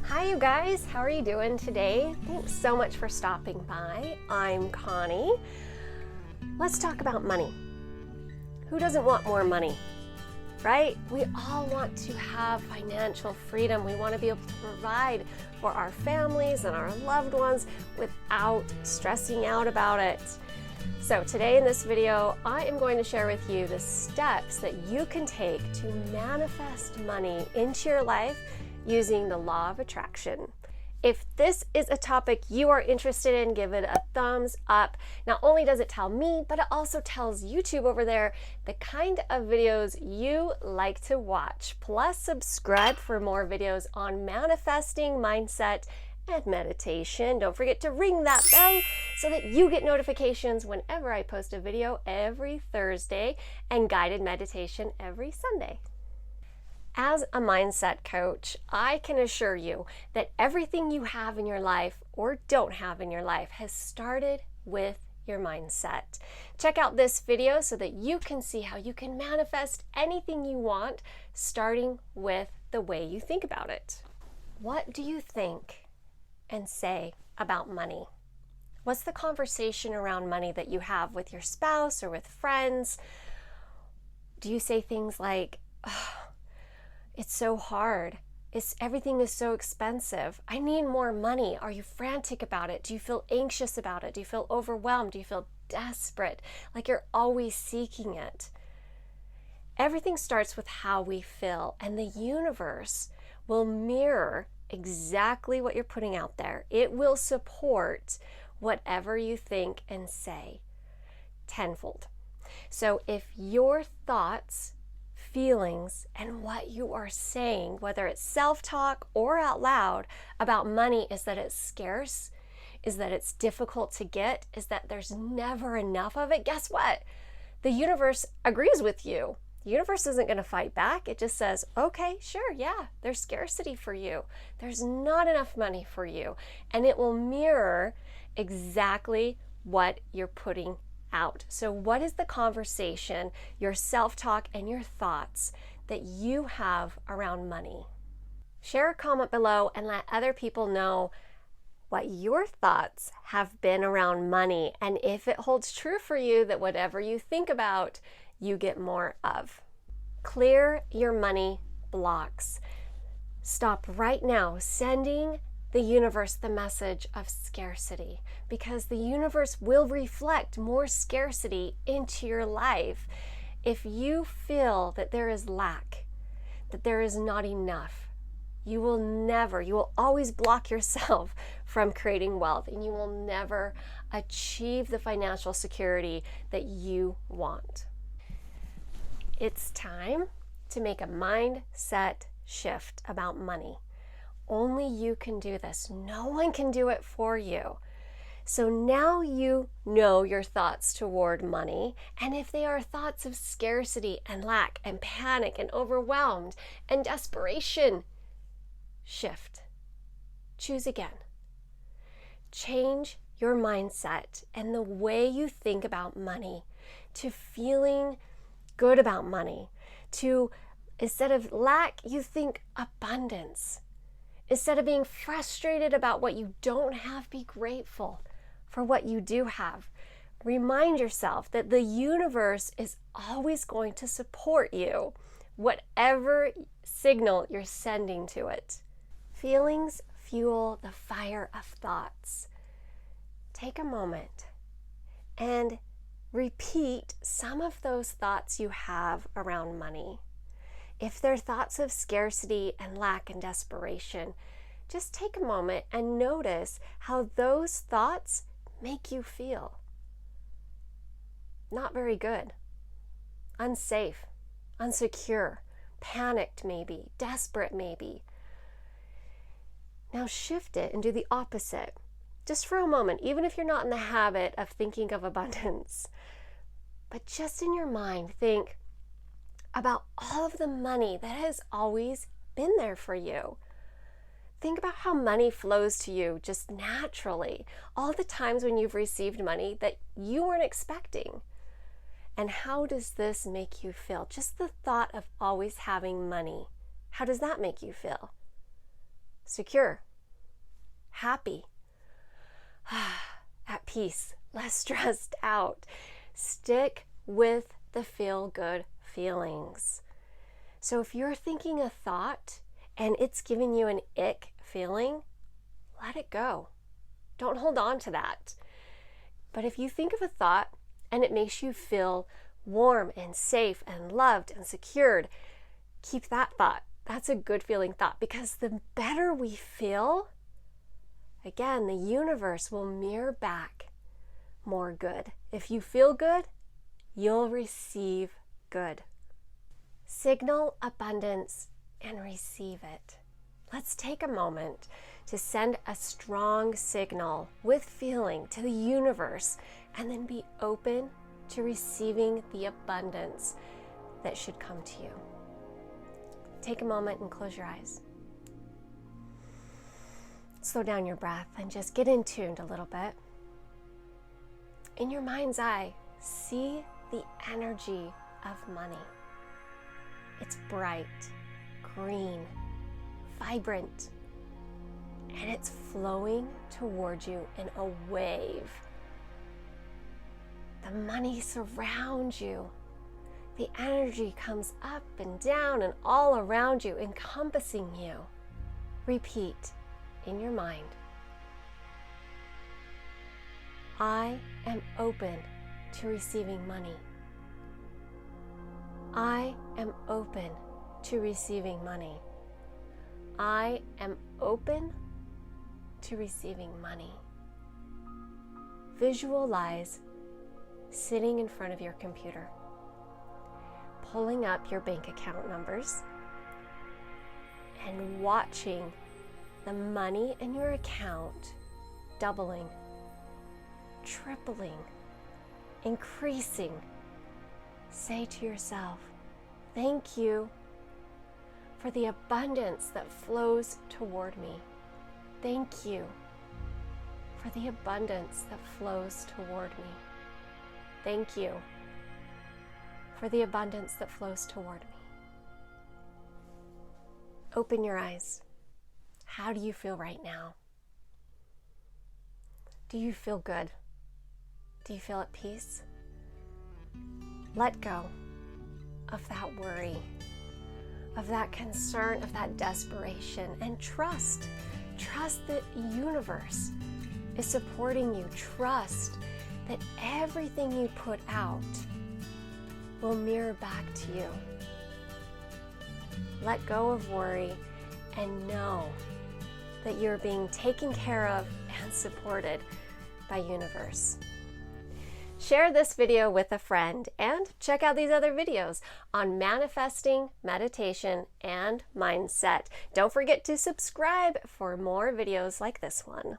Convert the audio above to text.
Hi you guys, how are you doing today? Thanks so much for stopping by. I'm Connie. Let's talk about money. Who doesn't want more money, right? We all want to have financial freedom. We want to be able to provide for our families and our loved ones without stressing out about it. So today in this video, I am going to share with you the steps that you can take to manifest money into your life using the law of attraction. If this is a topic you are interested in, give it a thumbs up. Not only does it tell me, but it also tells YouTube over there the kind of videos you like to watch. Plus, subscribe for more videos on manifesting, mindset, and meditation. Don't forget to ring that bell so that you get notifications whenever I post a video every Thursday and guided meditation every Sunday. As a mindset coach, I can assure you that everything you have in your life or don't have in your life has started with your mindset. Check out this video so that you can see how you can manifest anything you want, starting with the way you think about it. What do you think and say about money? What's the conversation around money that you have with your spouse or with friends? Do you say things like, oh, it's so hard. Everything is so expensive. I need more money. Are you frantic about it? Do you feel anxious about it? Do you feel overwhelmed? Do you feel desperate? Like you're always seeking it? Everything starts with how we feel, and the universe will mirror exactly what you're putting out there. It will support whatever you think and say tenfold. So if your thoughts, feelings, and what you are saying, whether it's self-talk or out loud about money, is that it's scarce, is that it's difficult to get, is that there's never enough of it, guess what? The universe agrees with you. The universe isn't going to fight back. It just says, okay, sure, yeah, there's scarcity for you. There's not enough money for you. And it will mirror exactly what you're putting out. So what is the conversation, your self-talk and your thoughts that you have around money? Share a comment below and let other people know what your thoughts have been around money, and if it holds true for you that whatever you think about, you get more of. Clear your money blocks. Stop right now sending the universe the message of scarcity, because the universe will reflect more scarcity into your life. If you feel that there is lack, that there is not enough, you will always block yourself from creating wealth, and you will never achieve the financial security that you want. It's time to make a mindset shift about money. Only you can do this. No one can do it for you. So now you know your thoughts toward money, and if they are thoughts of scarcity and lack and panic and overwhelmed and desperation, shift. Choose again. Change your mindset and the way you think about money to feeling good about money, to, instead of lack, you think abundance. Instead of being frustrated about what you don't have, be grateful for what you do have. Remind yourself that the universe is always going to support you, whatever signal you're sending to it. Feelings fuel the fire of thoughts. Take a moment and repeat some of those thoughts you have around money. If they're thoughts of scarcity and lack and desperation, just take a moment and notice how those thoughts make you feel. Not very good, unsafe, unsecure, panicked maybe, desperate maybe. Now shift it and do the opposite. Just for a moment, even if you're not in the habit of thinking of abundance, but just in your mind, think about all of the money that has always been there for you. Think about how money flows to you just naturally, all the times when you've received money that you weren't expecting. And how does this make you feel? Just the thought of always having money, how does that make you feel? secure, happy, at peace, less stressed out. Stick with the feel-good feelings. So if you're thinking a thought and it's giving you an ick feeling, let it go. Don't hold on to that. But if you think of a thought and it makes you feel warm and safe and loved and secured, keep that thought. That's a good feeling thought, because the better we feel, again, the universe will mirror back more good. If you feel good, you'll receive good. Signal abundance and receive it. Let's take a moment to send a strong signal with feeling to the universe, and then be open to receiving the abundance that should come to you. Take a moment and close your eyes. Slow down your breath and just get in tuned a little bit. In your mind's eye, see the energy of money. It's bright, green, vibrant, and it's flowing toward you in a wave. The money surrounds you. The energy comes up and down and all around you, encompassing you. Repeat in your mind, I am open to receiving money. I am open to receiving money. I am open to receiving money. Visualize sitting in front of your computer, pulling up your bank account numbers and watching the money in your account doubling, tripling, increasing. Say to yourself, thank you for the abundance that flows toward me. Thank you for the abundance that flows toward me. Thank you for the abundance that flows toward me. Open your eyes. How do you feel right now? Do you feel good? Do you feel at peace? Let go of that worry, of that concern, of that desperation, and trust. Trust that the universe is supporting you. Trust that everything you put out will mirror back to you. Let go of worry and know that you're being taken care of and supported by universe. Share this video with a friend and check out these other videos on manifesting, meditation, and mindset. Don't forget to subscribe for more videos like this one.